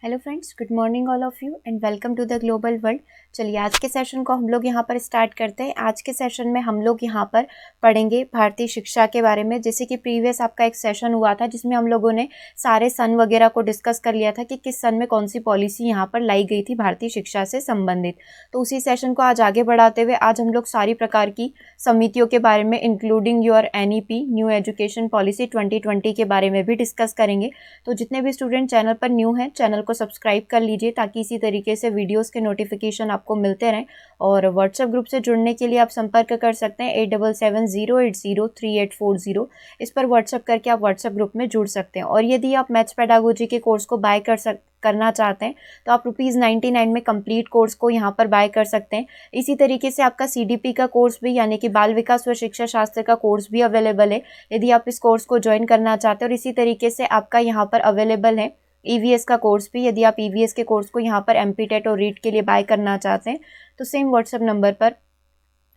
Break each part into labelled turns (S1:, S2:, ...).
S1: Hello friends, good morning all of you and welcome to the global world. चलिए आज के session को हम लोग यहाँ पर स्टार्ट करते हैं। आज के सेशन में हम लोग यहाँ पर पढ़ेंगे भारतीय शिक्षा के बारे में। जैसे कि प्रीवियस आपका एक सेशन हुआ था जिसमें हम लोगों ने सारे सन वगैरह को डिस्कस कर लिया था कि किस सन में कौन सी पॉलिसी यहाँ पर लाई गई थी भारतीय शिक्षा से संबंधित। तो उसी सेशन को आज आगे बढ़ाते हुए आज हम लोग सारी प्रकार की समितियों के बारे में including your NEP new education policy 2020 के बारे में भी डिस्कस करेंगे। तो जितने भी स्टूडेंट चैनल पर न्यू हैं चैनल को सब्सक्राइब कर लीजिए ताकि इसी तरीके से वीडियोस के नोटिफिकेशन आपको मिलते रहें। और व्हाट्सएप ग्रुप से जुड़ने के लिए आप संपर्क कर सकते हैं 8770803840। इस पर व्हाट्सएप करके आप व्हाट्सएप ग्रुप में जुड़ सकते हैं। और यदि आप मैथ्स पेडागोजी के कोर्स को बाय करना चाहते हैं तो आप ₹99 में कंप्लीट कोर्स को यहाँ पर बाय कर सकते हैं। इसी तरीके से आपका CDP का कोर्स भी यानी कि बाल विकास व शिक्षा शास्त्र का कोर्स भी अवेलेबल है यदि आप इस कोर्स को ज्वाइन करना चाहते हैं। और इसी तरीके से आपका यहाँ पर अवेलेबल है EVS का कोर्स भी। यदि आप EVS के कोर्स को यहाँ पर MPTET और रीट के लिए बाय करना चाहते हैं तो सेम व्हाट्सएप नंबर पर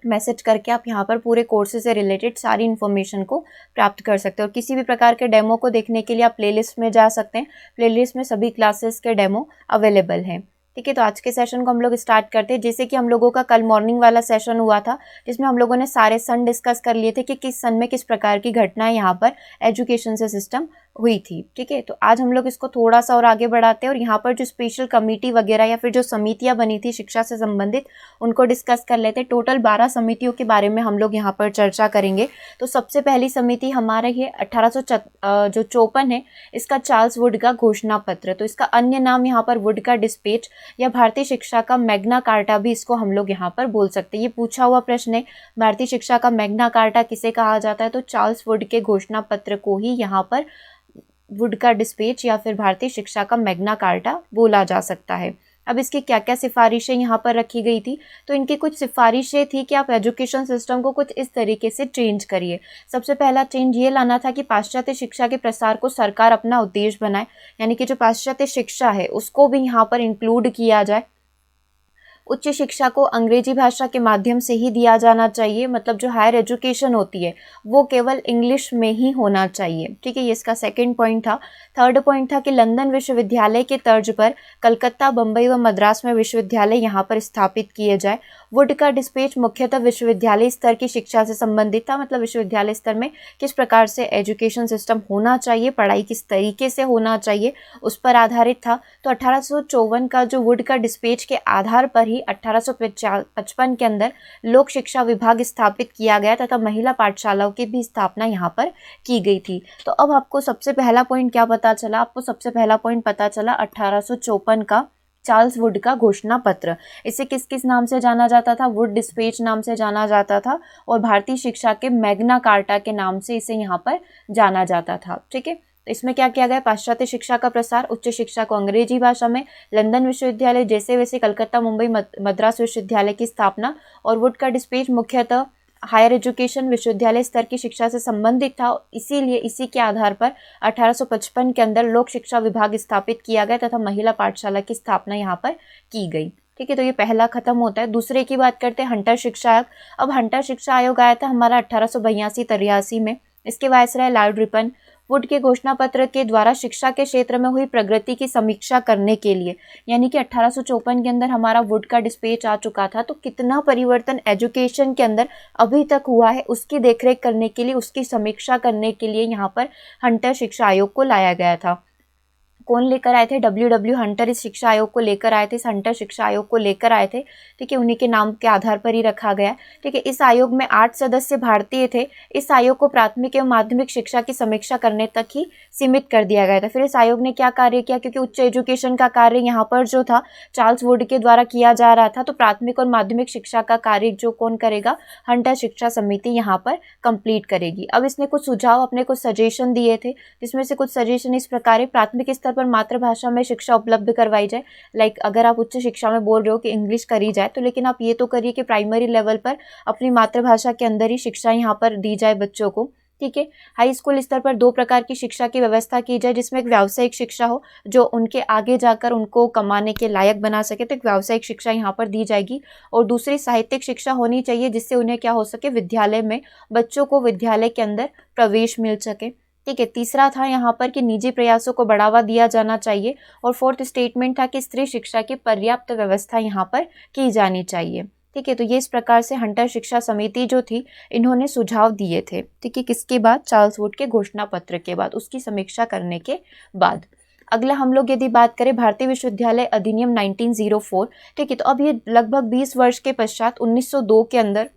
S1: मैसेज करके आप यहाँ पर पूरे कोर्सेज से रिलेटेड सारी इन्फॉर्मेशन को प्राप्त कर सकते हैं। और किसी भी प्रकार के डेमो को देखने के लिए आप प्लेलिस्ट में जा सकते हैं। प्लेलिस्ट में सभी क्लासेस के डेमो अवेलेबल हैं। ठीक है, तो आज के सेशन को हम लोग स्टार्ट करते हैं। जैसे कि हम लोगों का कल मॉर्निंग वाला सेशन हुआ था जिसमें हम लोगों ने सारे सन डिस्कस कर लिए थे कि किस सन में किस प्रकार की घटनाएं यहाँ पर एजुकेशन से सिस्टम हुई थी। ठीक है, तो आज हम लोग इसको थोड़ा सा और आगे बढ़ाते हैं और यहाँ पर जो स्पेशल कमेटी वगैरह या फिर जो समितियाँ बनी थी शिक्षा से संबंधित उनको डिस्कस कर लेते हैं। टोटल 12 समितियों के बारे में हम लोग यहाँ पर चर्चा करेंगे। तो सबसे पहली समिति हमारा ये 1854 है, इसका चार्ल्स वुड का घोषणा पत्र। तो इसका अन्य नाम यहाँ पर वुड का डिस्पैच या भारतीय शिक्षा का मैग्ना कार्टा भी इसको हम लोग यहाँ पर बोल सकते हैं। ये पूछा हुआ प्रश्न है, भारतीय शिक्षा का मैग्ना कार्टा किसे कहा जाता है? तो चार्ल्स वुड के घोषणा पत्र को ही यहाँ पर वुड का डिस्पैच या फिर भारतीय शिक्षा का मैग्ना कार्टा बोला जा सकता है। अब इसकी क्या क्या सिफारिशें यहाँ पर रखी गई थी? तो इनकी कुछ सिफारिशें थी कि आप एजुकेशन सिस्टम को कुछ इस तरीके से चेंज करिए। सबसे पहला चेंज ये लाना था कि पाश्चात्य शिक्षा के प्रसार को सरकार अपना उद्देश्य बनाए, यानी कि जो पाश्चात्य शिक्षा है उसको भी यहाँ पर इंक्लूड किया जाए। उच्च शिक्षा को अंग्रेजी भाषा के माध्यम से ही दिया जाना चाहिए, मतलब जो हायर एजुकेशन होती है वो केवल इंग्लिश में ही होना चाहिए। ठीक है, ये इसका सेकंड पॉइंट था। थर्ड पॉइंट था कि लंदन विश्वविद्यालय के तर्ज पर कलकत्ता, बम्बई व मद्रास में विश्वविद्यालय यहाँ पर स्थापित किए जाए। वुड का डिस्पैच मुख्यतः विश्वविद्यालय स्तर की शिक्षा से संबंधित था, मतलब विश्वविद्यालय स्तर में किस प्रकार से एजुकेशन सिस्टम होना चाहिए, पढ़ाई किस तरीके से होना चाहिए, उस पर आधारित था। तो 1854 का जो वुड का डिस्पैच के आधार पर 1855 के अंदर लोक शिक्षा विभाग स्थापित किया गया तथा महिला पाठशालाओं की भी स्थापना यहाँ पर की गई थी। तो अब आपको सबसे पहला पॉइंट क्या पता चला? आपको सबसे पहला पॉइंट पता चला 1854 का चार्ल्स वुड का घोषणा पत्र। इसे किस किस नाम से जाना जाता था? वुड डिस्पैच नाम से जाना जाता था और भारतीय शिक्षा के मैग्ना कार्टा के नाम से इसे यहाँ पर जाना जाता था। ठीक है, इसमें क्या किया गया? पाश्चात्य शिक्षा का प्रसार, उच्च शिक्षा को अंग्रेजी भाषा में, लंदन विश्वविद्यालय जैसे वैसे कलकत्ता, मुंबई, मद्रास विश्वविद्यालय की स्थापना। और वुड का डिस्पैच मुख्यतः हायर एजुकेशन विश्वविद्यालय स्तर की शिक्षा से संबंधित था, इसीलिए इसी के आधार पर 1855 के अंदर लोक शिक्षा विभाग स्थापित किया गया तथा महिला पाठशाला की स्थापना यहाँ पर की गई। ठीक है, तो ये पहला खत्म होता है। दूसरे की बात करते हैं, हंटर शिक्षा आयोग। अब हंटर शिक्षा आयोग आया था हमारा 1882-83 में। इसके वायसराय लॉर्ड रिपन वुड के घोषणा पत्र के द्वारा शिक्षा के क्षेत्र में हुई प्रगति की समीक्षा करने के लिए, यानी कि 1854 के अंदर हमारा वुड का डिस्पैच आ चुका था, तो कितना परिवर्तन एजुकेशन के अंदर अभी तक हुआ है उसकी देखरेख करने के लिए, उसकी समीक्षा करने के लिए यहाँ पर हंटर शिक्षा आयोग को लाया गया था। कौन लेकर आए थे? W हंटर इस शिक्षा आयोग को लेकर आए थे, इस हंटर शिक्षा आयोग को लेकर आए थे। ठीक है, उन्हीं के नाम के आधार पर ही रखा गया। ठीक है, इस आयोग में 8 सदस्य भारतीय थे। इस आयोग को प्राथमिक एवं माध्यमिक शिक्षा की समीक्षा करने तक ही सीमित कर दिया गया था। फिर इस आयोग ने क्या कार्य किया? क्योंकि उच्च एजुकेशन का कार्य यहाँ पर जो था चार्ल्स वुड के द्वारा किया जा रहा था, तो प्राथमिक और माध्यमिक शिक्षा का कार्य जो कौन करेगा? हंटर शिक्षा समिति यहाँ पर कंप्लीट करेगी। अब इसने कुछ सुझाव, अपने कुछ सजेशन दिए थे, जिसमें से कुछ सजेशन इस प्रकार है। प्राथमिक स्तर पर मातृभाषा में शिक्षा उपलब्ध करवाई जाए। लाइक अगर आप उच्च शिक्षा में बोल रहे हो कि इंग्लिश करी जाए, तो लेकिन आप ये तो करिए कि प्राइमरी लेवल पर अपनी मातृभाषा के अंदर ही शिक्षा यहाँ पर दी जाए बच्चों को। ठीक है, हाई स्कूल स्तर पर 2 प्रकार की शिक्षा की व्यवस्था की जाए, जिसमें एक व्यावसायिक शिक्षा हो जो उनके आगे जाकर उनको कमाने के लायक बना सके, तो एक व्यावसायिक शिक्षा यहाँ पर दी जाएगी। और दूसरी साहित्यिक शिक्षा होनी चाहिए जिससे उन्हें क्या हो सके? विद्यालय में बच्चों को विद्यालय के अंदर प्रवेश मिल सके। ठीक है। तीसरा था यहाँ पर कि निजी प्रयासों को बढ़ावा दिया जाना चाहिए, और फोर्थ स्टेटमेंट था कि स्त्री शिक्षा की पर्याप्त व्यवस्था यहाँ पर की जानी चाहिए। ठीक है। तो ये इस प्रकार से हंटर शिक्षा समिति जो थी इन्होंने सुझाव दिए थे। ठीक है। किसके बाद? चार्ल्स वुड के घोषणा पत्र के बाद, उसकी समीक्षा करने के बाद। अगला हम लोग यदि बात करें भारतीय विश्वविद्यालय अधिनियम 1904। ठीक है। तो अब ये लगभग 20 वर्ष के पश्चात 1902 के अंदर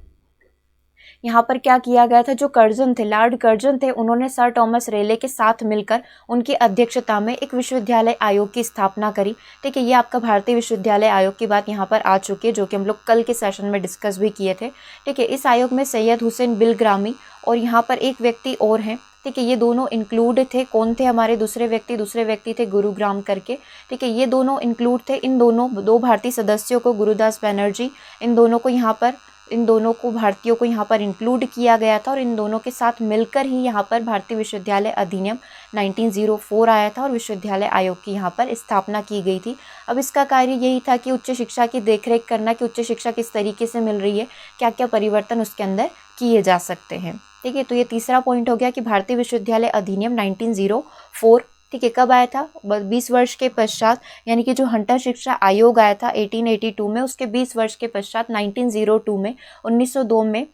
S1: यहाँ पर क्या किया गया था, जो कर्जन थे, लॉर्ड कर्जन थे, उन्होंने सर थॉमस रेले के साथ मिलकर उनकी अध्यक्षता में एक विश्वविद्यालय आयोग की स्थापना करी। ठीक है। ये आपका भारतीय विश्वविद्यालय आयोग की बात यहाँ पर आ चुकी है, जो कि हम लोग कल के सेशन में डिस्कस भी किए थे। ठीक है। इस आयोग में सैयद हुसैन बिलग्रामी और यहाँ पर एक व्यक्ति और हैं। ठीक है। ये दोनों इंक्लूड थे। कौन थे हमारे दूसरे व्यक्ति थे गुरुग्राम करके। ठीक है। ये दोनों इंक्लूड थे। इन दोनों दो भारतीय सदस्यों को, गुरुदास बनर्जी, इन दोनों को भारतीयों को यहाँ पर इंक्लूड किया गया था, और इन दोनों के साथ मिलकर ही यहाँ पर भारतीय विश्वविद्यालय अधिनियम 1904 आया था और विश्वविद्यालय आयोग की यहाँ पर स्थापना की गई थी। अब इसका कार्य यही था कि उच्च शिक्षा की देखरेख करना, कि उच्च शिक्षा किस तरीके से मिल रही है, क्या क्या परिवर्तन उसके अंदर किए जा सकते हैं। ठीक है। तो ये तीसरा पॉइंट हो गया कि भारतीय विश्वविद्यालय अधिनियम 1904, ठीक है, कब आया था? 20 वर्ष के पश्चात, यानी कि जो हंटर शिक्षा आयोग आया था 1882 में, उसके 20 वर्ष के पश्चात 1902 में, 1902 में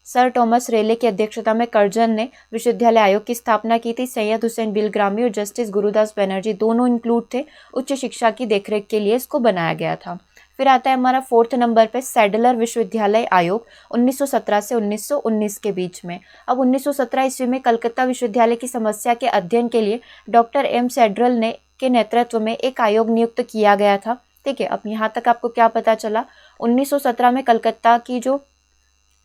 S1: सर थॉमस रेले की अध्यक्षता में कर्जन ने विश्वविद्यालय आयोग की स्थापना की थी। सैयद हुसैन बिलग्रामी और जस्टिस गुरुदास बनर्जी दोनों इंक्लूड थे। उच्च शिक्षा की देखरेख के लिए इसको बनाया गया था। फिर आता है हमारा 4th नंबर पे सैडलर विश्वविद्यालय आयोग 1917 से 1919 के बीच में। अब 1917 ईस्वी में कलकत्ता विश्वविद्यालय की समस्या के अध्ययन के लिए डॉक्टर एम सैडरल ने के नेतृत्व में एक आयोग नियुक्त किया गया था। ठीक है। अब यहाँ तक आपको क्या पता चला? 1917 में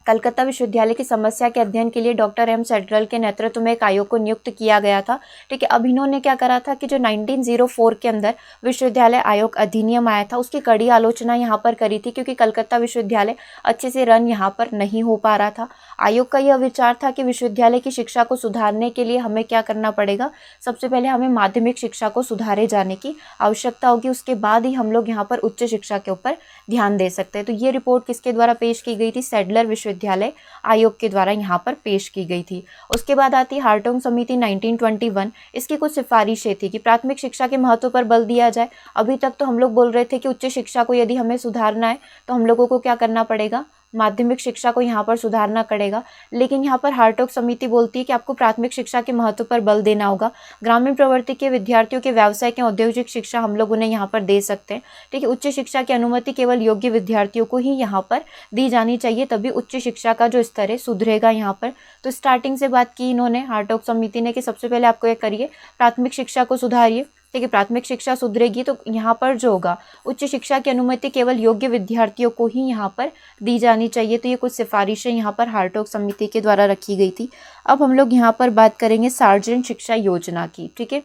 S1: कलकत्ता विश्वविद्यालय की समस्या के अध्ययन के लिए डॉक्टर एम सैडरल के नेतृत्व में एक आयोग को नियुक्त किया गया था। ठीक है। अब इन्होंने क्या करा था कि जो 1904 के अंदर विश्वविद्यालय आयोग अधिनियम आया था, उसकी कड़ी आलोचना यहाँ पर करी थी, क्योंकि कलकत्ता विश्वविद्यालय अच्छे से रन यहाँ पर नहीं हो पा रहा था। आयोग का यह विचार था कि विश्वविद्यालय की शिक्षा को सुधारने के लिए हमें क्या करना पड़ेगा? सबसे पहले हमें माध्यमिक शिक्षा को सुधारे जाने की आवश्यकता होगी, उसके बाद ही हम लोग यहाँ पर उच्च शिक्षा के ऊपर ध्यान दे सकते हैं। तो ये रिपोर्ट किसके द्वारा पेश की गई थी? सैडलर विश्वविद्यालय आयोग के द्वारा यहाँ पर पेश की गई थी। उसके बाद आती है हार्टोग समिति 1921। इसकी कुछ सिफारिशें थी कि प्राथमिक शिक्षा के महत्व पर बल दिया जाए। अभी तक तो हम लोग बोल रहे थे कि उच्च शिक्षा को यदि हमें सुधारना है तो हम लोगों को क्या करना पड़ेगा? माध्यमिक शिक्षा को यहाँ पर सुधारना पड़ेगा। लेकिन यहाँ पर हार्टोग समिति बोलती है कि आपको प्राथमिक शिक्षा के महत्व पर बल देना होगा। ग्रामीण प्रवृत्ति के विद्यार्थियों के व्यावसायिक या औद्योगिक शिक्षा हम लोग उन्हें यहाँ पर दे सकते हैं। ठीक है। उच्च शिक्षा की अनुमति केवल योग्य विद्यार्थियों को ही यहाँ पर दी जानी चाहिए, तभी उच्च शिक्षा का जो स्तर है सुधरेगा यहाँ पर। तो स्टार्टिंग से बात की इन्होंने हार्टोग समिति ने कि सबसे पहले आपको ये करिए, प्राथमिक शिक्षा को सुधारिए। ठीक है। प्राथमिक शिक्षा सुधरेगी तो यहाँ पर जो होगा, उच्च शिक्षा की अनुमति केवल योग्य विद्यार्थियों को ही यहाँ पर दी जानी चाहिए। तो ये कुछ सिफारिशें यहाँ पर हार्टोग समिति के द्वारा रखी गई थी। अब हम लोग यहाँ पर बात करेंगे सार्वजनिक शिक्षा योजना की। ठीक है।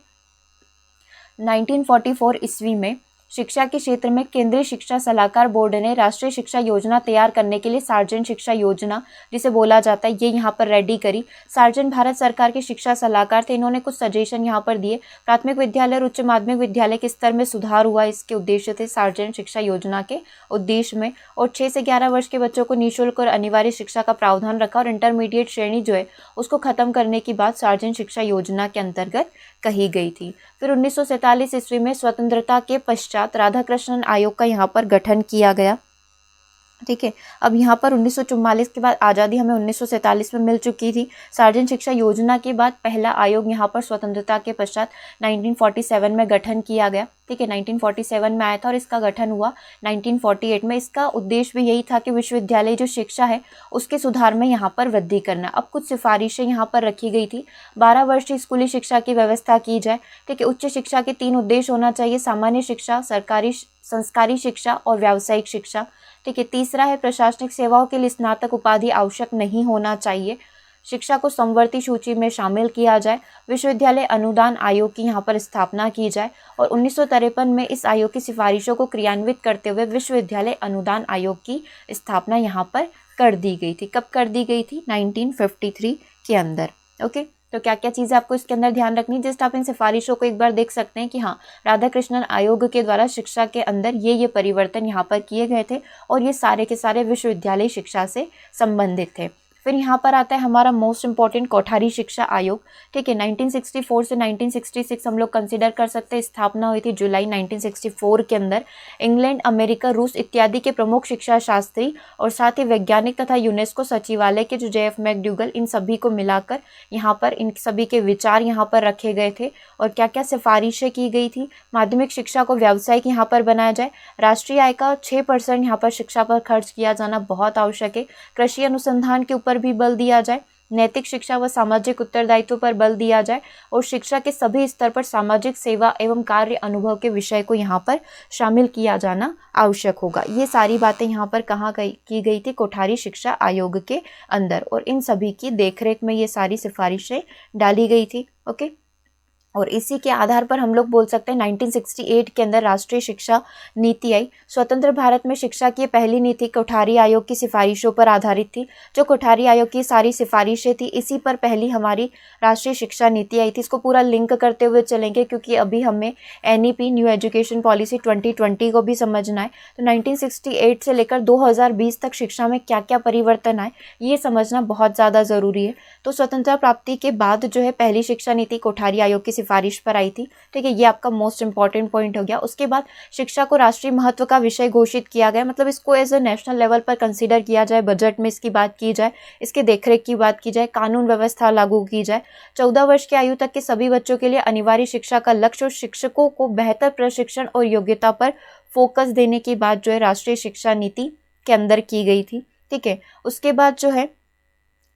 S1: 1944 ईस्वी में शिक्षा के क्षेत्र में केंद्रीय शिक्षा सलाहकार बोर्ड ने राष्ट्रीय शिक्षा योजना तैयार करने के लिए सार्वजनिक शिक्षा योजना, जिसे बोला जाता है, ये यहाँ पर रेडी करी। सार्वजनिक भारत सरकार के शिक्षा सलाहकार थे। इन्होंने कुछ सजेशन यहाँ पर दिए। प्राथमिक विद्यालय और उच्च माध्यमिक विद्यालय के स्तर में सुधार हुआ, इसके उद्देश्य थे सार्वजनिक शिक्षा योजना के उद्देश्य में। और 6 से 11 वर्ष के बच्चों को निःशुल्क और अनिवार्य शिक्षा का प्रावधान रखा, और इंटरमीडिएट श्रेणी जो है उसको खत्म करने की बात सार्वजनिक शिक्षा योजना के अंतर्गत कही गई थी। फिर 1947 ईस्वी में स्वतंत्रता के पश्चात राधाकृष्णन आयोग का यहाँ पर गठन किया गया। ठीक है। अब यहाँ पर 1944 के बाद आज़ादी हमें 1947 में मिल चुकी थी। सार्वजनिक शिक्षा योजना के बाद पहला आयोग यहाँ पर स्वतंत्रता के पश्चात 1947 में गठन किया गया। ठीक है। 1947 में आया था और इसका गठन हुआ 1948 में। इसका उद्देश्य भी यही था कि विश्वविद्यालय जो शिक्षा है उसके सुधार में यहाँ पर वृद्धि करना। अब कुछ सिफारिशें यहाँ पर रखी गई थी। 12 वर्ष की स्कूली शिक्षा की व्यवस्था की जाए। ठीक है। उच्च शिक्षा के 3 उद्देश्य होना चाहिए: सामान्य शिक्षा, सरकारी संस्कारी शिक्षा और व्यावसायिक शिक्षा। ठीक है। तीसरा है प्रशासनिक सेवाओं के लिए स्नातक उपाधि आवश्यक नहीं होना चाहिए। शिक्षा को समवर्ती सूची में शामिल किया जाए। विश्वविद्यालय अनुदान आयोग की यहाँ पर स्थापना की जाए। और 1953 में इस आयोग की सिफारिशों को क्रियान्वित करते हुए विश्वविद्यालय अनुदान आयोग की स्थापना यहाँ पर कर दी गई थी। कब कर दी गई थी? 1953 के अंदर। ओके। तो क्या क्या चीज़ें आपको इसके अंदर ध्यान रखनी, जस्ट आप इन सिफारिशों को एक बार देख सकते हैं कि हाँ, राधाकृष्णन आयोग के द्वारा शिक्षा के अंदर ये परिवर्तन यहाँ पर किए गए थे, और ये सारे के सारे विश्वविद्यालय शिक्षा से संबंधित थे। फिर यहाँ पर आता है हमारा मोस्ट इंपॉर्टेंट कोठारी शिक्षा आयोग। ठीक है, 1964 से 1966 हम लोग कंसिडर कर सकते हैं। स्थापना हुई थी जुलाई 1964 के अंदर। इंग्लैंड, अमेरिका, रूस इत्यादि के प्रमुख शिक्षा शास्त्री और साथ ही वैज्ञानिक तथा यूनेस्को सचिवालय के जो JF मैकडूगल, इन सभी को मिलाकर यहाँ पर इन सभी के विचार यहाँ पर रखे गए थे। और क्या क्या सिफारिशें की गई थी? माध्यमिक शिक्षा को व्यावसायिक यहाँ पर बनाया जाए, राष्ट्रीय आय का 6% यहाँ पर शिक्षा पर खर्च किया जाना बहुत आवश्यक है, कृषि अनुसंधान के ऊपर भी बल दिया जाए, नैतिक शिक्षा व सामाजिक उत्तरदायित्व पर बल दिया जाए और शिक्षा के सभी स्तर पर सामाजिक सेवा एवं कार्य अनुभव के विषय को यहाँ पर शामिल किया जाना आवश्यक होगा। ये सारी बातें यहाँ पर कहाँ की गई थी? कोठारी शिक्षा आयोग के अंदर, और इन सभी की देखरेख में ये सारी सिफारिशें डाली गई थी। ओके, और इसी के आधार पर हम लोग बोल सकते हैं 1968 के अंदर राष्ट्रीय शिक्षा नीति आई। स्वतंत्र भारत में शिक्षा की पहली नीति कोठारी आयोग की सिफारिशों पर आधारित थी। जो कोठारी आयोग की सारी सिफारिशें थी, इसी पर पहली हमारी राष्ट्रीय शिक्षा नीति आई थी। इसको पूरा लिंक करते हुए चलेंगे क्योंकि अभी हमें NEP न्यू एजुकेशन पॉलिसी 2020 को भी समझना है। तो 1968 से लेकर 2020 तक शिक्षा में क्या क्या परिवर्तन आए, ये समझना बहुत ज़्यादा ज़रूरी है। तो स्वतंत्रता प्राप्ति के बाद जो है पहली शिक्षा नीति कोठारी आयोग की सिफारिश पर आई थी। ठीक है, ये आपका मोस्ट इंपॉर्टेंट पॉइंट हो गया। उसके बाद शिक्षा को राष्ट्रीय महत्व का विषय घोषित किया गया, मतलब इसको एज ए नेशनल लेवल पर कंसीडर किया जाए, बजट में इसकी बात की जाए, इसके देखरेख की बात की जाए, कानून व्यवस्था लागू की जाए। 14 वर्ष की आयु तक के सभी बच्चों के लिए अनिवार्य शिक्षा का लक्ष्य और शिक्षकों को बेहतर प्रशिक्षण और योग्यता पर फोकस देने की बात जो है राष्ट्रीय शिक्षा नीति के अंदर की गई थी। ठीक है, उसके बाद जो है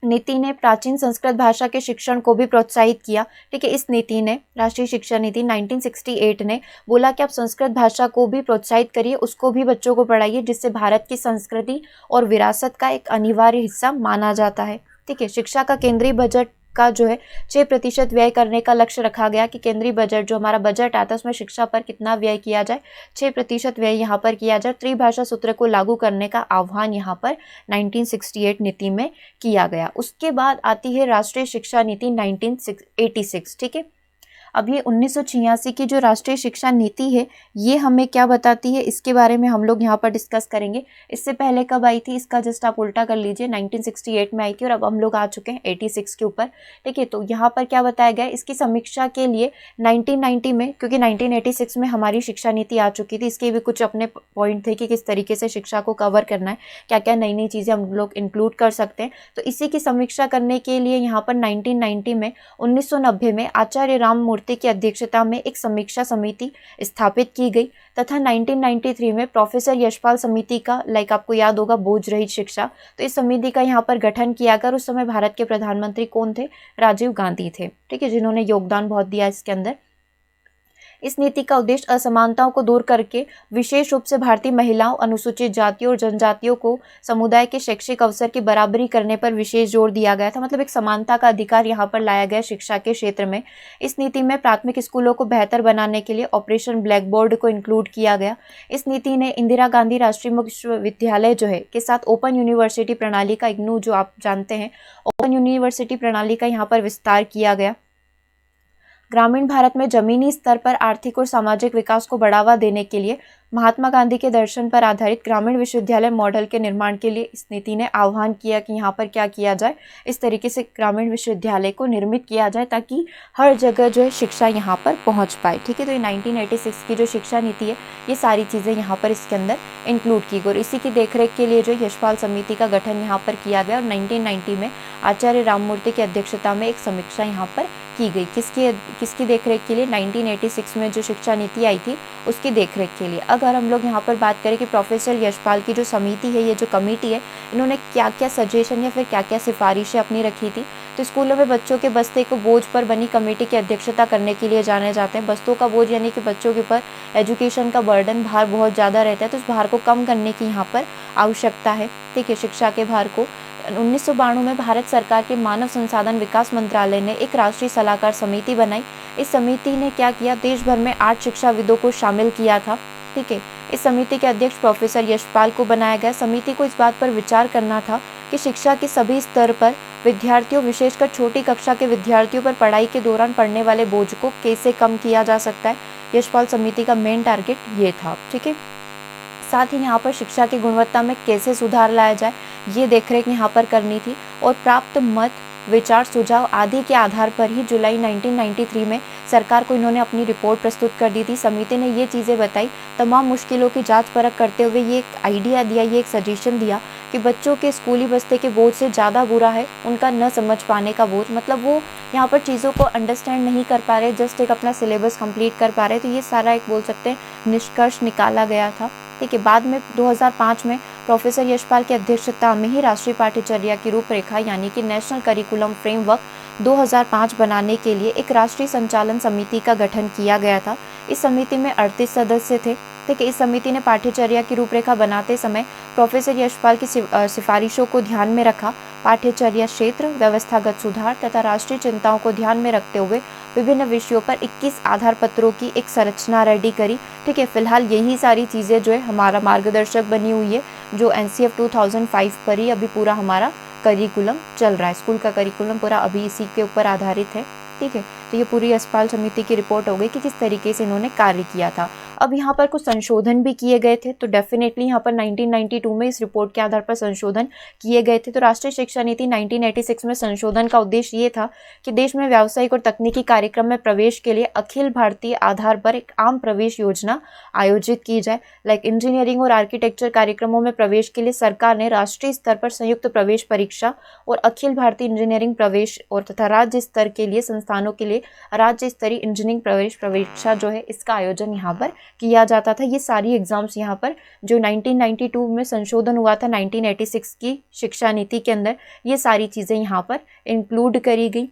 S1: नीति ने प्राचीन संस्कृत भाषा के शिक्षण को भी प्रोत्साहित किया। ठीक है, इस नीति ने, राष्ट्रीय शिक्षा नीति 1968 ने बोला कि आप संस्कृत भाषा को भी प्रोत्साहित करिए, उसको भी बच्चों को पढ़ाइए, जिससे भारत की संस्कृति और विरासत का एक अनिवार्य हिस्सा माना जाता है। ठीक है, शिक्षा का केंद्रीय बजट का जो है 6% व्यय करने का लक्ष्य रखा गया कि केंद्रीय बजट, जो हमारा बजट आता है, उसमें शिक्षा पर कितना व्यय किया जाए, 6% व्यय यहाँ पर किया जाए। त्रिभाषा सूत्र को लागू करने का आह्वान यहाँ पर 1968 नीति में किया गया। उसके बाद आती है राष्ट्रीय शिक्षा नीति 1986। ठीक है, अब ये 1986 की जो राष्ट्रीय शिक्षा नीति है, ये हमें क्या बताती है, इसके बारे में हम लोग यहाँ पर डिस्कस करेंगे। इससे पहले कब आई थी, इसका जस्ट आप उल्टा कर लीजिए, 1968 में आई थी और अब हम लोग आ चुके हैं 86 के ऊपर। ठीक है, तो यहाँ पर क्या बताया गया, इसकी समीक्षा के लिए 1990 में, क्योंकि 1986 में हमारी शिक्षा नीति आ चुकी थी, इसके भी कुछ अपने पॉइंट थे कि किस तरीके से शिक्षा को कवर करना है, क्या क्या नई नई चीज़ें हम लोग इंक्लूड कर सकते हैं। तो इसी की समीक्षा करने के लिए यहाँ पर 1990 में 1990 में आचार्य राममूर्ति की अध्यक्षता में एक समीक्षा समिति स्थापित की गई तथा 1993 में प्रोफेसर यशपाल समिति का, लाइक आपको याद होगा, बोझ रहित शिक्षा, तो इस समिति का यहाँ पर गठन किया गया। उस समय भारत के प्रधानमंत्री कौन थे? राजीव गांधी थे। ठीक है, जिन्होंने योगदान बहुत दिया इसके अंदर। इस नीति का उद्देश्य असमानताओं को दूर करके विशेष रूप से भारतीय महिलाओं, अनुसूचित जातियों और जनजातियों को समुदाय के शैक्षिक अवसर की बराबरी करने पर विशेष जोर दिया गया था। मतलब एक समानता का अधिकार यहाँ पर लाया गया शिक्षा के क्षेत्र में। इस नीति में प्राथमिक स्कूलों को बेहतर बनाने के लिए ऑपरेशन ब्लैक बोर्ड को इंक्लूड किया गया। इस नीति ने इंदिरा गांधी राष्ट्रीय मुक्त विश्वविद्यालय जो है के साथ ओपन यूनिवर्सिटी प्रणाली का, इग्नू जो आप जानते हैं, ओपन यूनिवर्सिटी प्रणाली का यहाँ पर विस्तार किया गया। ग्रामीण भारत में जमीनी स्तर पर आर्थिक और सामाजिक विकास को बढ़ावा देने के लिए महात्मा गांधी के दर्शन पर आधारित ग्रामीण विश्वविद्यालय मॉडल के निर्माण के लिए इस नीति ने आह्वान किया कि यहाँ पर क्या किया जाए, इस तरीके से ग्रामीण विश्वविद्यालय को निर्मित किया जाए ताकि हर जगह जो है शिक्षा यहाँ पर पहुँच पाए। ठीक है, तो ये 1986 की जो शिक्षा नीति है, ये सारी चीज़ें यहाँ पर इसके अंदर इंक्लूड की गई और इसी की देखरेख के लिए जो यशपाल समिति का गठन यहाँ पर किया गया और 1990 में आचार्य राममूर्ति की अध्यक्षता में एक समीक्षा यहाँ पर की गई। किसकी देखरेख के लिए? 1986 में जो शिक्षा नीति आई थी उसकी देखरेख के लिए। अगर हम लोग यहाँ पर बात करें कि प्रोफेसर यशपाल की जो समिति है, ये जो कमेटी है, इन्होंने क्या क्या सजेशन या फिर क्या क्या सिफारिशें अपनी रखी थी, तो स्कूलों में बच्चों के बस्ते को बोझ पर बनी कमेटी की अध्यक्षता करने के लिए जाने जाते हैं। बस्तों का बोझ यानी कि बच्चों के ऊपर एजुकेशन का बर्डन, भार बहुत ज़्यादा रहता है, तो उस भार को कम करने की यहाँ पर आवश्यकता है। ठीक है, शिक्षा के भार को 1992 में भारत सरकार के मानव संसाधन विकास मंत्रालय ने एक राष्ट्रीय सलाहकार समिति बनाई। इस समिति ने क्या किया, देश भर में 8 शिक्षाविदों को शामिल किया था। ठीक है, इस समिति के अध्यक्ष प्रोफेसर यशपाल को बनाया गया। समिति को इस बात पर विचार करना था कि शिक्षा के सभी स्तर पर विद्यार्थियों, विशेषकर छोटी कक्षा के विद्यार्थियों पर पढ़ाई के दौरान पड़ने वाले बोझ को कैसे कम किया जा सकता है। यशपाल समिति का मेन टारगेट ये था। ठीक है, साथ ही यहाँ पर शिक्षा की गुणवत्ता में कैसे सुधार लाया जाए, ये देखरेख यहाँ पर करनी थी और प्राप्त मत, विचार, सुझाव आदि के आधार पर ही जुलाई 1993 में सरकार को इन्होंने अपनी रिपोर्ट प्रस्तुत कर दी थी। समिति ने ये चीज़ें बताई, तमाम मुश्किलों की जांच परख करते हुए ये एक आइडिया दिया, ये एक सजेशन दिया कि बच्चों के स्कूली बस्ते के बोझ से ज़्यादा बुरा है उनका न समझ पाने का बोझ। मतलब वो यहाँ पर चीज़ों को अंडरस्टैंड नहीं कर पा रहे, जस्ट एक अपना सिलेबस कंप्लीट कर पा रहे। तो ये सारा एक बोल सकते हैं निष्कर्ष निकाला गया था। ठीक है, बाद में 2005 में प्रोफेसर यशपाल की अध्यक्षता में ही राष्ट्रीय पाठ्यचर्या की रूपरेखा यानी कि नेशनल करिकुलम फ्रेमवर्क 2005 बनाने के लिए एक राष्ट्रीय संचालन समिति का गठन किया गया था। इस समिति में 38 सदस्य थे। ठीक है, इस समिति ने पाठ्यचर्या की रूपरेखा बनाते समय प्रोफेसर यशपाल की सिफारिशों को ध्यान में रखा। पाठ्यचर्या क्षेत्र, व्यवस्थागत सुधार तथा राष्ट्रीय चिंताओं को ध्यान में रखते हुए विभिन्न विषयों पर 21 आधार पत्रों की एक संरचना रेडी करी। ठीक है, फिलहाल यही सारी चीज़ें जो है हमारा मार्गदर्शक बनी हुई है, जो NCF 2005 पर ही अभी पूरा हमारा करिकुलम चल रहा है। स्कूल का करिकुलम पूरा अभी इसी के ऊपर आधारित है। ठीक है, तो ये पूरी यशपाल समिति की रिपोर्ट हो गई कि किस तरीके से इन्होंने कार्य किया था। अब यहाँ पर कुछ संशोधन भी किए गए थे, तो डेफिनेटली यहाँ पर 1992 में इस रिपोर्ट के आधार पर संशोधन किए गए थे। तो राष्ट्रीय शिक्षा नीति 1986 में संशोधन का उद्देश्य ये था कि देश में व्यावसायिक और तकनीकी कार्यक्रम में प्रवेश के लिए अखिल भारतीय आधार पर एक आम प्रवेश योजना आयोजित की जाए। लाइक इंजीनियरिंग और आर्किटेक्चर कार्यक्रमों में प्रवेश के लिए सरकार ने राष्ट्रीय स्तर पर संयुक्त प्रवेश परीक्षा और अखिल भारतीय इंजीनियरिंग प्रवेश और तथा राज्य स्तर के लिए संस्थानों के लिए राज्य स्तरीय इंजीनियरिंग प्रवेश परीक्षा जो है इसका आयोजन यहाँ पर किया जाता था। ये सारी एग्जाम्स यहाँ पर जो 1992 में संशोधन हुआ था 1986 की शिक्षा नीति के अंदर, ये सारी चीज़ें यहाँ पर इंक्लूड करी गई।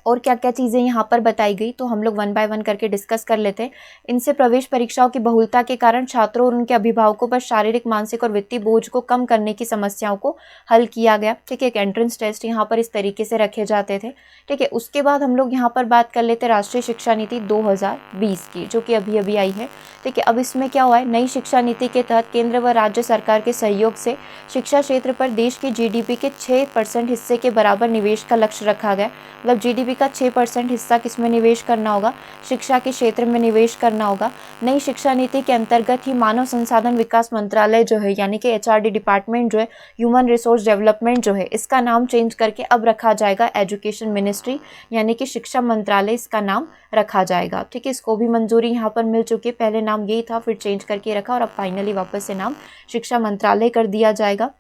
S1: और क्या क्या चीज़ें यहाँ पर बताई गई तो हम लोग वन बाय वन करके डिस्कस कर लेते हैं। इनसे प्रवेश परीक्षाओं की बहुलता के कारण छात्रों और उनके अभिभावकों पर शारीरिक, मानसिक और वित्तीय बोझ को कम करने की समस्याओं को हल किया गया। ठीक है, एक एंट्रेंस टेस्ट यहाँ पर इस तरीके से रखे जाते थे। ठीक है, उसके बाद हम लोग यहाँ पर बात कर लेते हैं राष्ट्रीय शिक्षा नीति 2020 की, जो कि अभी अभी आई है। ठीक है, अब इसमें क्या हुआ है, नई शिक्षा नीति के तहत केंद्र व राज्य सरकार के सहयोग से शिक्षा क्षेत्र पर देश की GDP के 6% हिस्से के बराबर निवेश का लक्ष्य रखा गया। मतलब GDP का 6% हिस्सा किसमें निवेश करना होगा, शिक्षा के क्षेत्र में निवेश करना होगा। नई शिक्षा नीति के अंतर्गत ही मानव संसाधन विकास मंत्रालय जो है यानी कि HRD डिपार्टमेंट जो है, ह्यूमन रिसोर्स डेवलपमेंट जो है, इसका नाम चेंज करके अब रखा जाएगा एजुकेशन मिनिस्ट्री यानी कि शिक्षा मंत्रालय इसका नाम रखा जाएगा। ठीक है, इसको भी मंजूरी यहाँ पर मिल चुकी है। पहले नाम यही था, फिर चेंज करके रखा और अब फाइनली वापस से नाम शिक्षा मंत्रालय कर दिया जाएगा।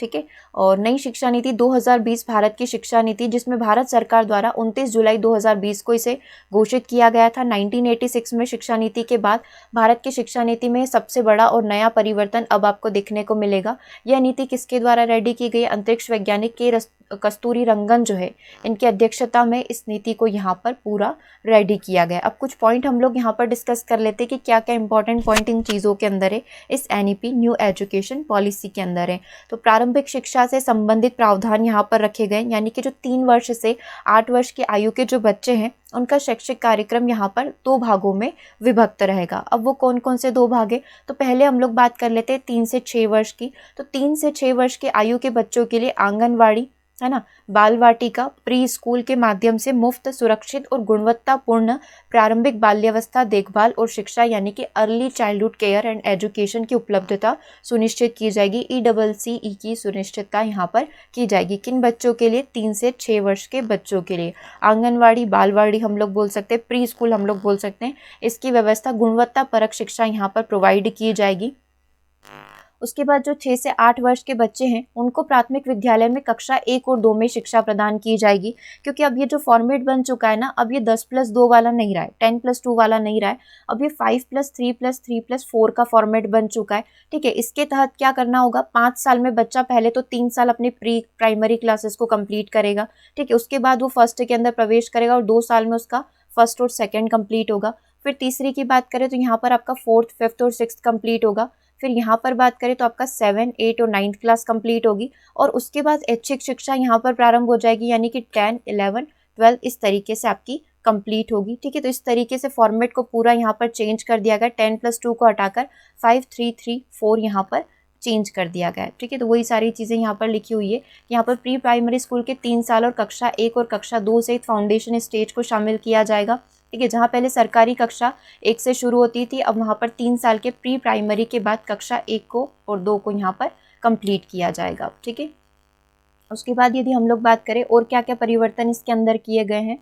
S1: ठीक है, और नई शिक्षा नीति 2020 भारत की शिक्षा नीति, जिसमें भारत सरकार द्वारा 29 जुलाई 2020 को इसे घोषित किया गया था। 1986 में शिक्षा नीति के बाद भारत की शिक्षा नीति में सबसे बड़ा और नया परिवर्तन अब आपको देखने को मिलेगा। यह नीति किसके द्वारा रेडी की गई, अंतरिक्ष वैज्ञानिक के कस्तूरी रंगन जो है, इनकी अध्यक्षता में इस नीति को यहाँ पर पूरा रेडी किया गया। अब कुछ पॉइंट हम लोग यहाँ पर डिस्कस कर लेते हैं कि क्या क्या इंपॉर्टेंट पॉइंट इन चीज़ों के अंदर है, इस NEP न्यू एजुकेशन पॉलिसी के अंदर है। तो प्रारंभिक शिक्षा से संबंधित प्रावधान यहाँ पर रखे गए, यानी कि जो 3 वर्ष से 8 वर्ष की आयु के जो बच्चे हैं उनका शैक्षिक कार्यक्रम यहाँ पर 2 भागों में विभक्त रहेगा। अब वो कौन कौन से 2 भाग है, तो पहले हम लोग बात कर लेते हैं 3 से 6 वर्ष की। तो 3 से 6 वर्ष की आयु के बच्चों के लिए आंगनवाड़ी है ना, बाल वाटिका, प्री स्कूल के माध्यम से मुफ्त, सुरक्षित और गुणवत्तापूर्ण प्रारंभिक बाल्यावस्था देखभाल और शिक्षा यानी कि early childhood care and education की उपलब्धता सुनिश्चित की जाएगी। ECCE की सुनिश्चितता यहाँ पर की जाएगी। किन बच्चों के लिए, 3 से 6 वर्ष के बच्चों के लिए आंगनवाड़ी, बालवाड़ी हम लोग बोल सकते हैं, प्री स्कूल हम लोग बोल सकते हैं, इसकी व्यवस्था, गुणवत्ता परक शिक्षा यहाँ पर प्रोवाइड की जाएगी। उसके बाद जो 6 से 8 वर्ष के बच्चे हैं उनको प्राथमिक विद्यालय में कक्षा 1 और 2 में शिक्षा प्रदान की जाएगी। क्योंकि अब ये जो फॉर्मेट बन चुका है ना, अब ये 10+2 वाला नहीं रहा है, 10+2 वाला नहीं रहा है, अब ये 5+3+3+4 का फॉर्मेट बन चुका है। ठीक है, इसके तहत क्या करना होगा, 5 साल में बच्चा पहले तो 3 साल अपनी प्री प्राइमरी क्लासेस को कंप्लीट करेगा। ठीक है, उसके बाद वो फर्स्ट के अंदर प्रवेश करेगा और 2 साल में उसका फर्स्ट और सेकेंड कंप्लीट होगा। फिर तीसरी की बात करें तो यहाँ पर आपका 4th, 5th और 6th कंप्लीट होगा। फिर यहाँ पर बात करें तो आपका 7, 8 और 9th क्लास कंप्लीट होगी और उसके बाद ऐच्छिक शिक्षा यहाँ पर प्रारंभ हो जाएगी, यानी कि 10, 11, 12 इस तरीके से आपकी कंप्लीट होगी। ठीक है, तो इस तरीके से फॉर्मेट को पूरा यहाँ पर चेंज कर दिया गया। 10+2 को हटाकर 5, 3, 3, 4 यहाँ पर चेंज कर दिया गया है। ठीक है, तो वही सारी चीज़ें यहाँ पर लिखी हुई है। यहाँ पर प्री प्राइमरी स्कूल के 3 साल और कक्षा 1 और कक्षा 2 से फाउंडेशन स्टेज को शामिल किया जाएगा। ठीक है, जहाँ पहले सरकारी कक्षा 1 से शुरू होती थी, अब वहाँ पर 3 साल के प्री प्राइमरी के बाद कक्षा 1 को और 2 को यहाँ पर कंप्लीट किया जाएगा। ठीक है, उसके बाद यदि हम लोग बात करें और क्या क्या परिवर्तन इसके अंदर किए गए हैं,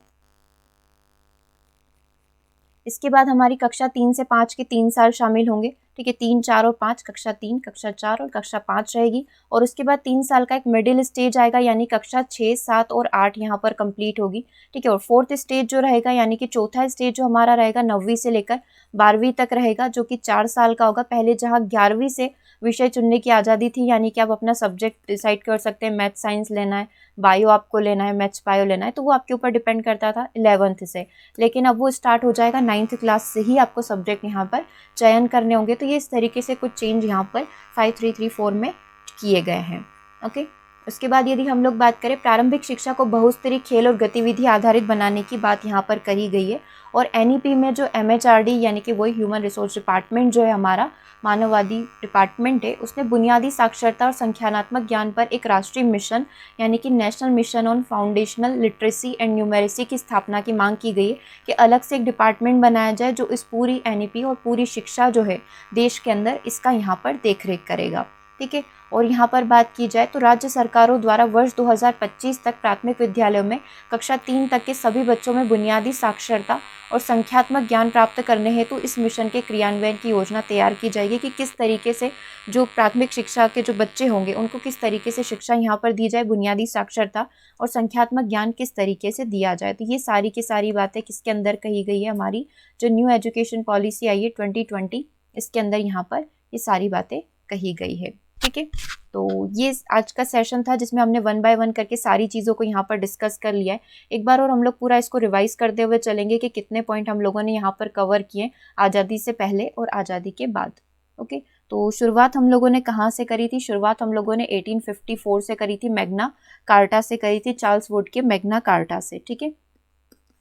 S1: इसके बाद हमारी कक्षा 3 से 5 के 3 साल शामिल होंगे। ठीक है, 3, 4 और 5, कक्षा 3, कक्षा 4 और कक्षा 5 रहेगी। और उसके बाद 3 साल का एक मिडिल स्टेज आएगा, यानी कक्षा 6, 7 और 8 यहाँ पर कंप्लीट होगी। ठीक है, और फोर्थ स्टेज जो रहेगा, यानी कि चौथा स्टेज जो हमारा रहेगा 9वीं से लेकर 12वीं तक रहेगा, जो कि 4 साल का होगा। पहले जहाँ 11वीं से विषय चुनने की आज़ादी थी, यानी कि आप अपना सब्जेक्ट डिसाइड कर सकते हैं, मैथ साइंस लेना है, बायो आपको लेना है, मैथ्स बायो लेना है, तो वो आपके ऊपर डिपेंड करता था 11th से। लेकिन अब वो स्टार्ट हो जाएगा 9th क्लास से ही आपको सब्जेक्ट यहाँ पर चयन करने होंगे। तो ये इस तरीके से कुछ चेंज यहाँ पर 5334 में किए गए हैं। ओके, उसके बाद यदि हम लोग बात करें, प्रारंभिक शिक्षा को बहुस्तरीय खेल और गतिविधि आधारित बनाने की बात यहाँ पर करी गई है। और NEP में जो MHRD यानी कि वही ह्यूमन रिसोर्स डिपार्टमेंट जो है हमारा मानववादी डिपार्टमेंट है, उसने बुनियादी साक्षरता और संख्यानात्मक ज्ञान पर एक राष्ट्रीय मिशन यानी कि national mission on foundational literacy and numeracy की स्थापना की मांग की गई है कि अलग से एक डिपार्टमेंट बनाया जाए जो इस पूरी NEP और पूरी शिक्षा जो है देश के अंदर इसका यहाँ पर देखरेख करेगा। ठीक है, और यहाँ पर बात की जाए तो राज्य सरकारों द्वारा वर्ष 2025 तक प्राथमिक विद्यालयों में कक्षा 3 तक के सभी बच्चों में बुनियादी साक्षरता और संख्यात्मक ज्ञान प्राप्त करने हेतु इस मिशन के क्रियान्वयन की योजना तैयार की जाएगी कि किस तरीके से जो प्राथमिक शिक्षा के जो बच्चे होंगे उनको किस तरीके से शिक्षा यहाँ पर दी जाए, बुनियादी साक्षरता और संख्यात्मक ज्ञान किस तरीके से दिया जाए। तो ये सारी की सारी बातें किसके अंदर कही गई है, हमारी जो न्यू एजुकेशन पॉलिसी आई है 2020, इसके अंदर यहाँ पर ये सारी बातें कही गई है। ठीक है, तो ये आज का सेशन था जिसमें हमने 1 बाय 1 करके सारी चीज़ों को यहाँ पर डिस्कस कर लिया है। एक बार और हम लोग पूरा इसको रिवाइज करते हुए चलेंगे कि कितने पॉइंट हम लोगों ने यहाँ पर कवर किए आज़ादी से पहले और आज़ादी के बाद। ओके, तो शुरुआत हम लोगों ने कहाँ से करी थी? शुरुआत हम लोगों ने 1854 से करी थी, मैग्ना कार्टा से करी थी, चार्ल्स वुड के मैग्ना कार्टा से। ठीक है,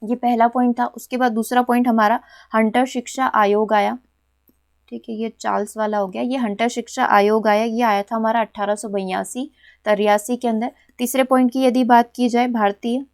S1: ये पहला पॉइंट था। उसके बाद दूसरा पॉइंट हमारा हंटर शिक्षा आयोग आया। ठीक है, ये चार्ल्स वाला हो गया। ये हंटर शिक्षा आयोग आया, ये आया था हमारा 1882-83 के अंदर। तीसरे पॉइंट की यदि बात की जाए, भारतीय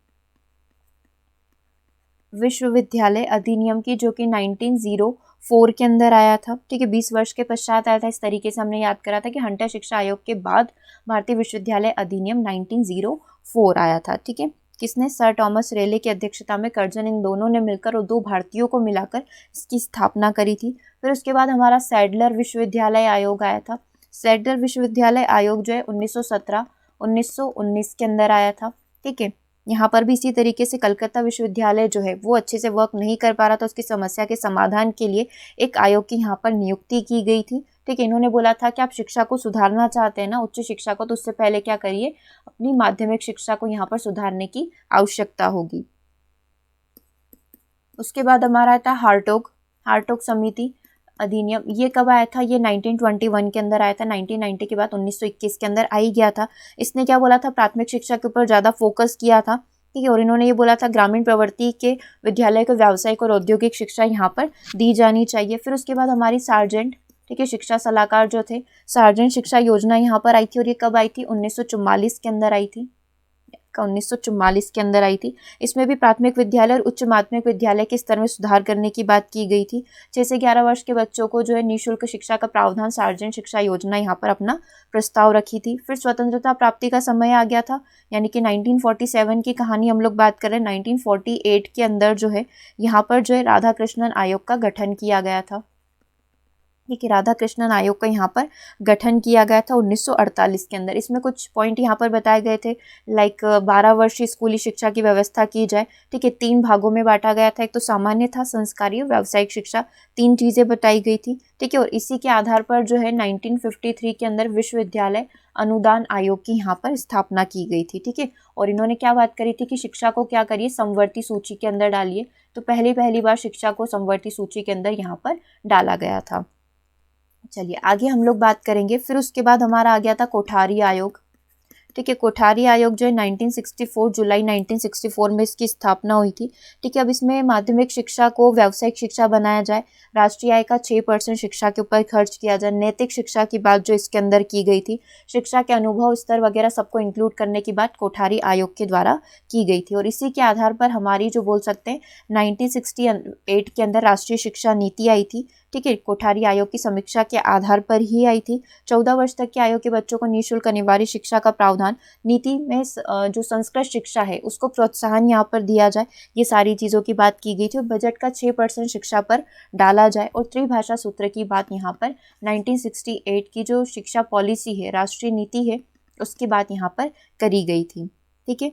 S1: विश्वविद्यालय अधिनियम की, जो कि 1904 के अंदर आया था। ठीक है, 20 वर्ष के पश्चात आया था। इस तरीके से हमने याद करा था कि हंटर शिक्षा आयोग के बाद भारतीय विश्वविद्यालय अधिनियम 1904 आया था। ठीक है, किसने? सर टॉमस रेले की अध्यक्षता में कर्जन इन दोनों ने मिलकर और 2 भारतीयों को मिलाकर इसकी स्थापना करी थी। फिर उसके बाद हमारा सैडलर विश्वविद्यालय आयोग आया था। सैडलर विश्वविद्यालय आयोग जो है 1917-1919 के अंदर आया था। ठीक है, यहाँ पर भी इसी तरीके से कलकत्ता विश्वविद्यालय जो है वो अच्छे से वर्क नहीं कर पा रहा था, उसकी समस्या के समाधान के लिए एक आयोग की यहाँ पर नियुक्ति की गई थी। ठीक है, इन्होंने बोला था कि आप शिक्षा को सुधारना चाहते हैं ना, उच्च शिक्षा को, तो उससे पहले क्या करिए, अपनी माध्यमिक शिक्षा को यहाँ पर सुधारने की आवश्यकता होगी। उसके बाद हमारा था हार्टोग समिति अधिनियम। ये कब आया था? ये 1921 के अंदर आया था। 1990 के बाद 1921 के अंदर आ ही गया था। इसने क्या बोला था? प्राथमिक शिक्षा के ऊपर ज़्यादा फोकस किया था। ठीक है, और इन्होंने ये बोला था ग्रामीण प्रवृत्ति के विद्यालय को व्यावसायिक और औद्योगिक शिक्षा यहाँ पर दी जानी चाहिए। फिर उसके बाद हमारी सार्जेंट, ठीक है, शिक्षा सलाहकार जो थे, सार्जेंट शिक्षा योजना यहाँ पर आई थी। और ये कब आई थी? 1944 के अंदर आई थी। 1944 के अंदर आई थी। इसमें भी प्राथमिक विद्यालय और उच्च माध्यमिक विद्यालय के स्तर में सुधार करने की बात की गई थी। 6 से 11 वर्ष के बच्चों को जो है निःशुल्क शिक्षा का प्रावधान सार्वजनिक शिक्षा योजना यहाँ पर अपना प्रस्ताव रखी थी। फिर स्वतंत्रता प्राप्ति का समय आ गया था, यानी कि 1947 की कहानी हम लोग बात करें। 1948 के अंदर जो है यहाँ पर जो है राधा कृष्णन आयोग का गठन किया गया था। ठीक है, राधा कृष्णन आयोग का यहाँ पर गठन किया गया था 1948 के अंदर। इसमें कुछ पॉइंट यहाँ पर बताए गए थे, लाइक 12 वर्षीय स्कूली शिक्षा की व्यवस्था की जाए। ठीक है, 3 भागों में बांटा गया था। एक तो सामान्य था, संस्कारी और व्यावसायिक शिक्षा, 3 चीज़ें बताई गई थी। ठीक है, और इसी के आधार पर जो है 1953 के अंदर विश्वविद्यालय अनुदान आयोग की यहाँ पर स्थापना की गई थी। ठीक है, और इन्होंने क्या बात करी थी कि शिक्षा को क्या करिए, समवर्ती सूची के अंदर डालिए। तो पहली बार शिक्षा को समवर्ती सूची के अंदर यहाँ पर डाला गया था। चलिए आगे हम लोग बात करेंगे। फिर उसके बाद हमारा आ गया था कोठारी आयोग। ठीक है, कोठारी आयोग जो है 1964 जुलाई 1964 में इसकी स्थापना हुई थी। ठीक है, अब इसमें माध्यमिक शिक्षा को व्यावसायिक शिक्षा बनाया जाए, राष्ट्रीय आय का 6% शिक्षा के ऊपर खर्च किया जाए, नैतिक शिक्षा की बात जो इसके अंदर की गई थी, शिक्षा के अनुभव स्तर वगैरह सबको इंक्लूड करने की बात कोठारी आयोग के द्वारा की गई थी। और इसी के आधार पर हमारी जो बोल सकते हैं 1968 के अंदर राष्ट्रीय शिक्षा नीति आई थी। ठीक है, कोठारी आयोग की समीक्षा के आधार पर ही आई थी। 14 वर्ष तक के आयु के बच्चों को निःशुल्क अनिवार्य शिक्षा का प्रावधान, नीति में जो संस्कृत शिक्षा है उसको प्रोत्साहन यहाँ पर दिया जाए, ये सारी चीज़ों की बात की गई थी। और बजट का 6% शिक्षा पर डाला जाए और त्रिभाषा सूत्र की बात यहाँ पर 1968 की जो शिक्षा पॉलिसी है, राष्ट्रीय नीति है, उसकी बात यहाँ पर करी गई थी। ठीक है,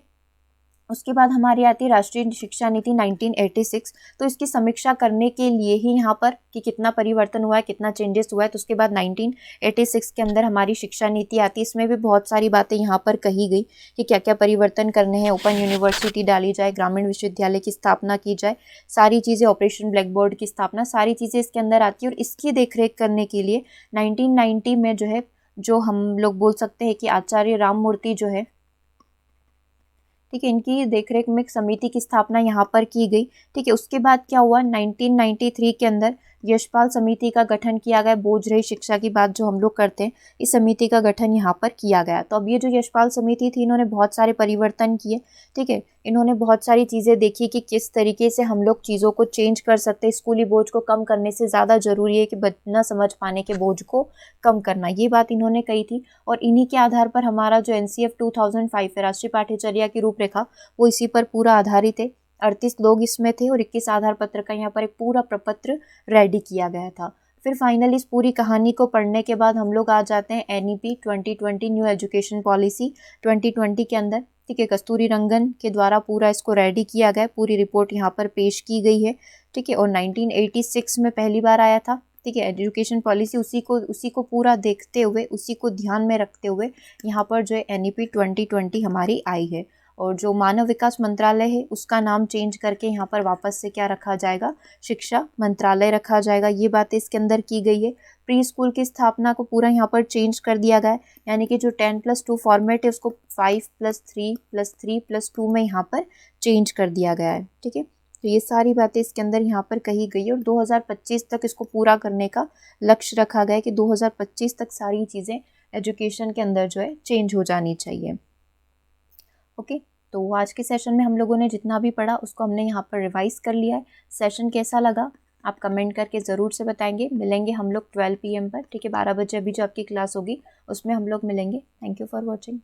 S1: उसके बाद हमारी आती है राष्ट्रीय शिक्षा नीति 1986। तो इसकी समीक्षा करने के लिए ही यहाँ पर कि कितना परिवर्तन हुआ है, कितना चेंजेस हुआ है, तो उसके बाद 1986 के अंदर हमारी शिक्षा नीति आती है। इसमें भी बहुत सारी बातें यहाँ पर कही गई कि क्या क्या परिवर्तन करने हैं। ओपन यूनिवर्सिटी डाली जाए, ग्रामीण विश्वविद्यालय की स्थापना की जाए, सारी चीज़ें, ऑपरेशन ब्लैक बोर्ड की स्थापना, सारी चीज़ें इसके अंदर आती है। और इसकी देखरेख करने के लिए 1990 में जो है, जो हम लोग बोल सकते हैं कि आचार्य राममूर्ति जो है, ठीक है, इनकी देखरेख में एक समिति की स्थापना यहाँ पर की गई। ठीक है, उसके बाद क्या हुआ, 1993 के अंदर यशपाल समिति का गठन किया गया। बोझ रही शिक्षा की बात जो हम लोग करते हैं, इस समिति का गठन यहाँ पर किया गया। तो अब ये जो यशपाल समिति थी, इन्होंने बहुत सारे परिवर्तन किए। ठीक है, इन्होंने बहुत सारी चीज़ें देखी कि किस तरीके से हम लोग चीज़ों को चेंज कर सकते हैं। स्कूली बोझ को कम करने से ज़्यादा ज़रूरी है कि न समझ पाने के बोझ को कम करना, ये बात इन्होंने कही थी। और इन्हीं के आधार पर हमारा जो NCF 2005 है, राष्ट्रीय पाठ्यचर्या की रूपरेखा, वो इसी पर पूरा आधारित है। 38 लोग इसमें थे और 21 आधार पत्र का यहाँ पर एक पूरा प्रपत्र रेडी किया गया था। फिर फाइनली इस पूरी कहानी को पढ़ने के बाद हम लोग आ जाते हैं NEP 2020, न्यू एजुकेशन पॉलिसी 2020 के अंदर। ठीक है, कस्तूरी रंगन के द्वारा पूरा इसको रेडी किया गया, पूरी रिपोर्ट यहाँ पर पेश की गई है। ठीक है, और 1986 में पहली बार आया था। ठीक है, एजुकेशन पॉलिसी उसी को पूरा देखते हुए, उसी को ध्यान में रखते हुए यहाँ पर जो है NEP 2020 हमारी आई है। और जो मानव विकास मंत्रालय है उसका नाम चेंज करके यहाँ पर वापस से क्या रखा जाएगा, शिक्षा मंत्रालय रखा जाएगा। ये बातें इसके अंदर की गई है। प्री स्कूल की स्थापना को पूरा यहाँ पर चेंज कर दिया गया है, यानी कि जो 10+2 फॉर्मेट है उसको 5+3+3+2 में यहाँ पर चेंज कर दिया गया है। ठीक है, तो ये सारी बातें इसके अंदर यहाँ पर कही गई है। और 2025 तक इसको पूरा करने का लक्ष्य रखा गया है कि 2025 तक सारी चीज़ें एजुकेशन के अंदर जो है चेंज हो जानी चाहिए। ओके, तो आज के सेशन में हम लोगों ने जितना भी पढ़ा उसको हमने यहाँ पर रिवाइज कर लिया है। सेशन कैसा लगा आप कमेंट करके ज़रूर से बताएंगे। मिलेंगे हम लोग 12 PM पर। ठीक है, 12 बजे अभी जो आपकी क्लास होगी उसमें हम लोग मिलेंगे। Thank you for watching.